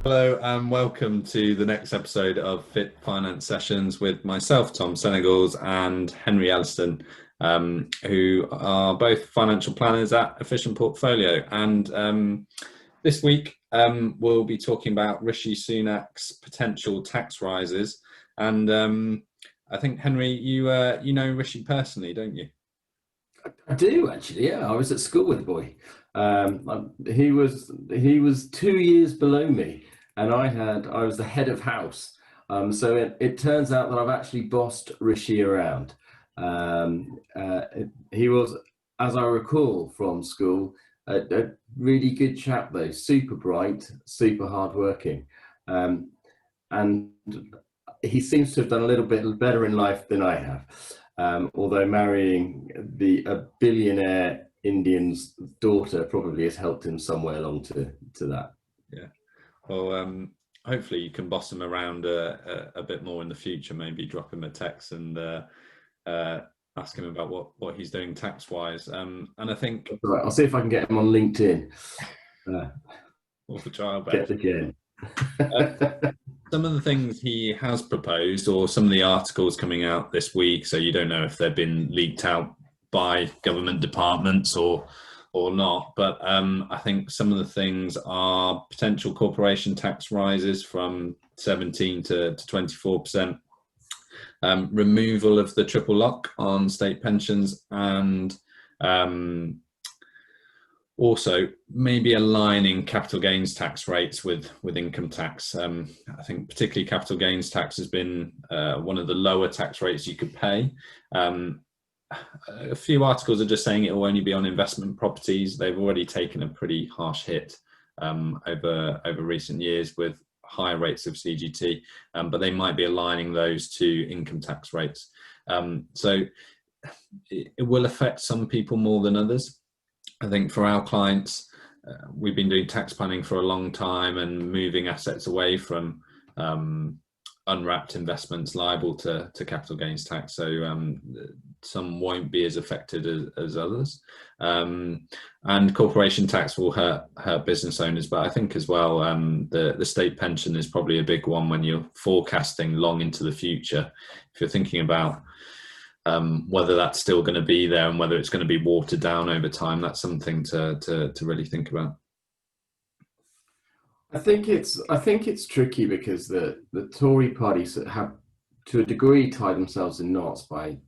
Hello and welcome to the next episode of Fit Finance Sessions with myself, Tom Senegals, and Henry Elliston, who are both financial planners at Efficient Portfolio. And this week we'll be talking about Rishi Sunak's potential tax rises. And I think, Henry, you know Rishi personally, don't you? I do actually. Yeah, I was at school with the boy. He was 2 years below me, and I was the head of house. So it turns out that I've actually bossed Rishi around. He was, as I recall from school, a really good chap though, super bright, super hardworking, and he seems to have done a little bit better in life than I have. Although marrying a billionaire Indian's daughter probably has helped him somewhere along to that. Yeah. Well, hopefully you can boss him around a bit more in the future. Maybe drop him a text and ask him about what he's doing tax wise. And I think Right, I'll see if I can get him on LinkedIn. we'll try our Get best. the game. Some of the things he has proposed, or some of the articles coming out this week, so you don't know if they've been leaked out by government departments or not. But I think some of the things are potential corporation tax rises from 17 to 24%, removal of the triple lock on state pensions, and also maybe aligning capital gains tax rates with income tax. I think particularly capital gains tax has been one of the lower tax rates you could pay. A few articles are just saying it will only be on investment properties. They've already taken a pretty harsh hit over recent years with higher rates of CGT, but they might be aligning those to income tax rates. So it will affect some people more than others. I think for our clients, we've been doing tax planning for a long time and moving assets away from unwrapped investments liable to capital gains tax. So some won't be as affected as others. And corporation tax will hurt business owners. But I think as well, the state pension is probably a big one when you're forecasting long into the future. If you're thinking about whether that's still going to be there and whether it's going to be watered down over time, that's something to really think about. I think it's tricky because the Tory parties have, to a degree, tied themselves in knots by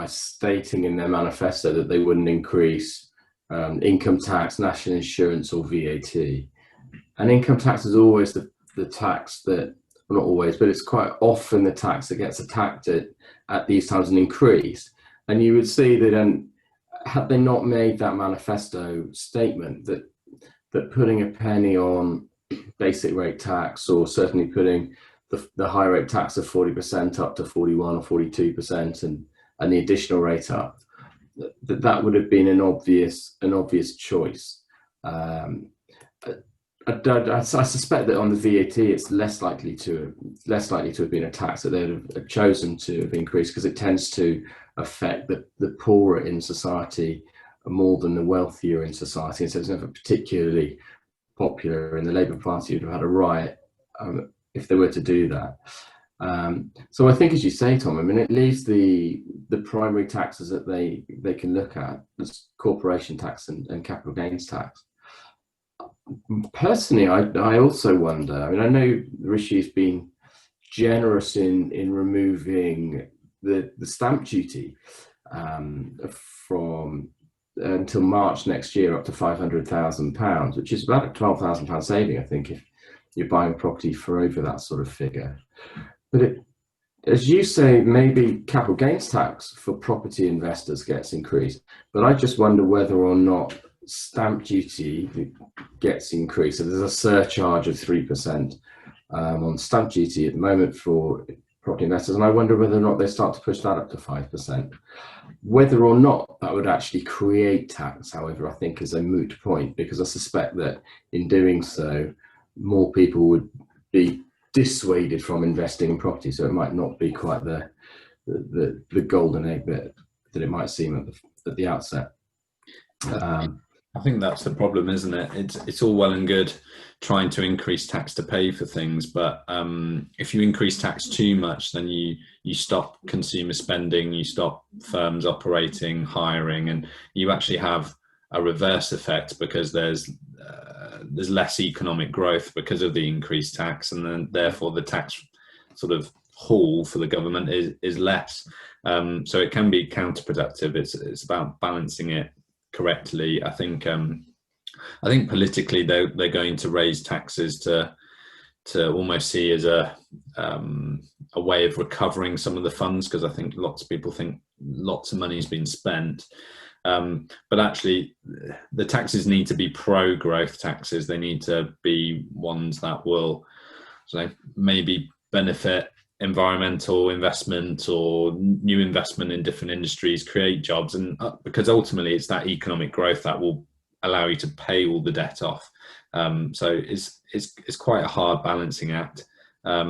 stating in their manifesto that they wouldn't increase income tax, national insurance, or VAT. And income tax is always the tax that, well, not always, but it's quite often the tax that gets attacked at these times and increased. And you would see that, had they not made that manifesto statement that putting a penny on basic rate tax, or certainly putting the high rate tax of 40% up to 41 or 42%, and the additional rate up, that would have been an obvious choice. I suspect that on the VAT, it's less likely to have been a tax that they'd have chosen to have increased, because it tends to affect the poorer in society more than the wealthier in society. And so it's never particularly popular, and the Labour Party would have had a riot if they were to do that. So I think, as you say, Tom, I mean, it leaves the primary taxes that they can look at as corporation tax and capital gains tax. Personally, I also wonder. I mean, I know Rishi's been generous in removing the stamp duty from until March next year up to £500,000, which is about a £12,000 saving, I think, if you're buying property for over that sort of figure. But as you say, maybe capital gains tax for property investors gets increased, but I just wonder whether or not stamp duty gets increased. So there's a surcharge of 3% on stamp duty at the moment for property investors, and I wonder whether or not they start to push that up to 5%. Whether or not that would actually create tax, however, I think is a moot point, because I suspect that in doing so, more people would be dissuaded from investing in property. So it might not be quite the golden egg that it might seem at the outset. I think that's the problem, isn't it? It's all well and good trying to increase tax to pay for things, but if you increase tax too much, then you stop consumer spending, you stop firms operating, hiring, and you actually have a reverse effect because there's less economic growth because of the increased tax, and then therefore the tax sort of haul for the government is less. So it can be counterproductive. It's about balancing it correctly. I think politically they're going to raise taxes to almost see as a way of recovering some of the funds, because I think lots of people think lots of money has been spent. But actually the taxes need to be pro-growth taxes. They need to be ones that will maybe benefit environmental investment or new investment in different industries, create jobs, and because ultimately it's that economic growth that will allow you to pay all the debt off. So it's quite a hard balancing act. I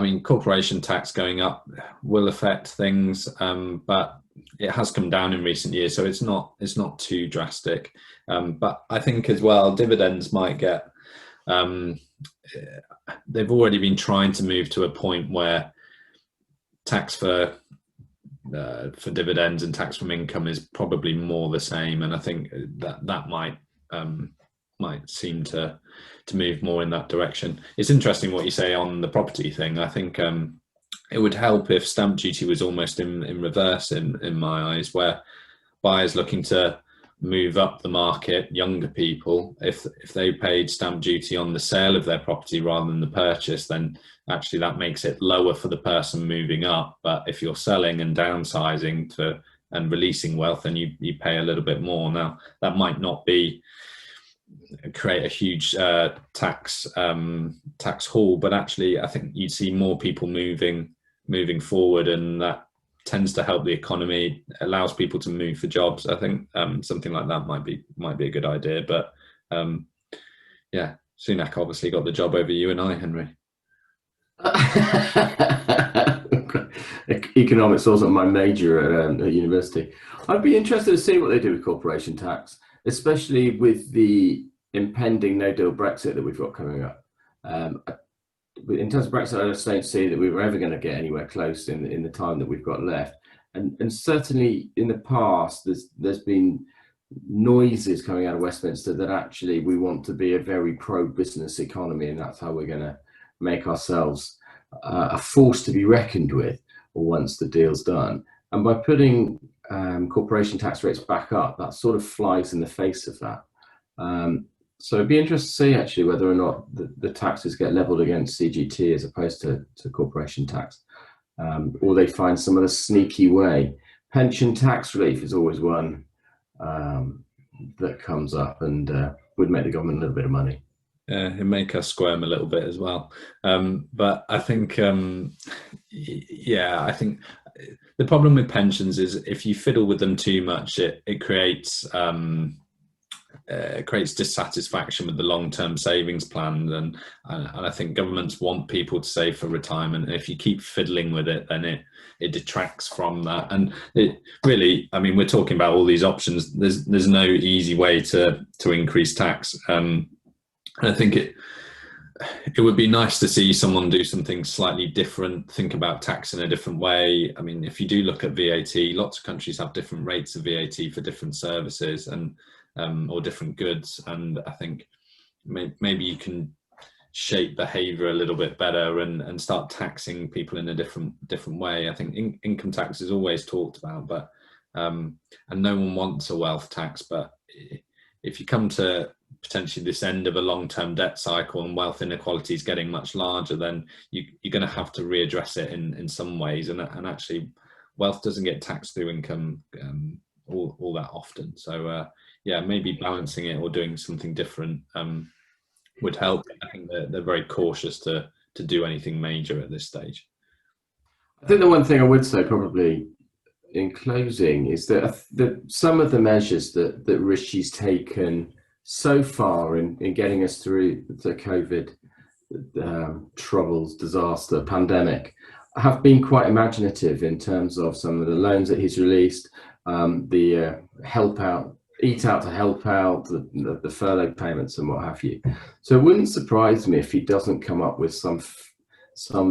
mean, corporation tax going up will affect things, but it has come down in recent years, so it's not too drastic. But I think as well, dividends might get. They've already been trying to move to a point where tax for dividends and tax from income is probably more the same, and I think that might seem to move more in that direction. It's interesting what you say on the property thing. I think it would help if stamp duty was almost in reverse in my eyes, where buyers looking to move up the market, younger people, if they paid stamp duty on the sale of their property rather than the purchase, then actually that makes it lower for the person moving up. But if you're selling and downsizing and releasing wealth, then you pay a little bit more. Now that might not create a huge tax haul, but actually I think you'd see more people moving forward, and that tends to help the economy, allows people to move for jobs. I think something like that might be a good idea. But yeah, Sunak obviously got the job over you and I, Henry. Economics wasn't my major at university. I'd be interested to see what they do with corporation tax, especially with the impending no-deal Brexit that we've got coming up. In terms of Brexit, I just don't see that we were ever going to get anywhere close in the time that we've got left. And certainly in the past, there's been noises coming out of Westminster that actually we want to be a very pro-business economy, and that's how we're going to make ourselves a force to be reckoned with once the deal's done. And by putting corporation tax rates back up, that sort of flies in the face of that. So it'd be interesting to see actually whether or not the taxes get levelled against CGT as opposed to corporation tax, or they find some other sneaky way. Pension tax relief is always one that comes up and would make the government a little bit of money. Yeah, it'd make us squirm a little bit as well. But I think, I think the problem with pensions is if you fiddle with them too much, it creates dissatisfaction with the long-term savings plan, and I think governments want people to save for retirement, and if you keep fiddling with it, then it detracts from that. And it really, I mean, we're talking about all these options. There's no easy way to increase tax. And I think it would be nice to see someone do something slightly different, think about tax in a different way. I mean, if you do look at VAT, lots of countries have different rates of VAT for different services and or different goods, and I think maybe you can shape behavior a little bit better and start taxing people in a different way. I think income tax is always talked about, but and no one wants a wealth tax, but if you come to potentially this end of a long-term debt cycle and wealth inequality is getting much larger, then you're going to have to readdress it in some ways, and actually wealth doesn't get taxed through income all that often. So yeah, maybe balancing it or doing something different would help. I think they're very cautious to do anything major at this stage. I think the one thing I would say probably in closing is that some of the measures that Rishi's taken so far in getting us through the COVID troubles, disaster, pandemic, have been quite imaginative in terms of some of the loans that he's released, the help out eat out to help out, the furlough payments and what have you. So it wouldn't surprise me if he doesn't come up with some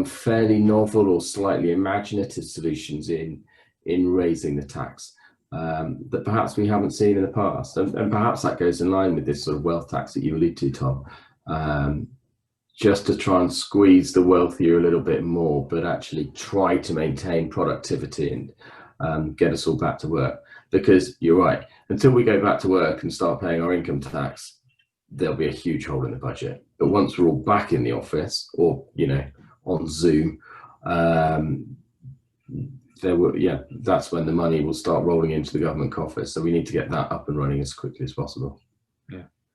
fairly novel or slightly imaginative solutions in raising the tax that perhaps we haven't seen in the past. And perhaps that goes in line with this sort of wealth tax that you allude to, Tom, just to try and squeeze the wealthier a little bit more, but actually try to maintain productivity and get us all back to work. Because you're right, until we go back to work and start paying our income tax, there'll be a huge hole in the budget. But once we're all back in the office, or on Zoom, that's when the money will start rolling into the government coffers. So we need to get that up and running as quickly as possible.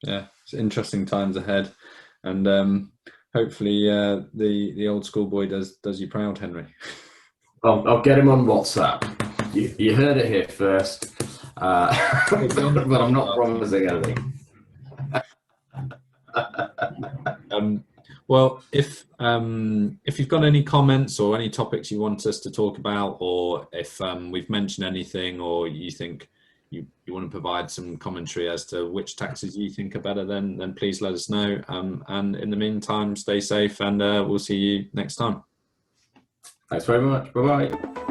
Yeah, it's interesting times ahead, and hopefully the old schoolboy does you proud, Henry. I'll get him on WhatsApp. You heard it here first, but I'm not promising anything. Well, if you've got any comments or any topics you want us to talk about, or if we've mentioned anything, or you think you want to provide some commentary as to which taxes you think are better, then please let us know. And in the meantime, stay safe, and we'll see you next time. Thanks very much. Bye-bye.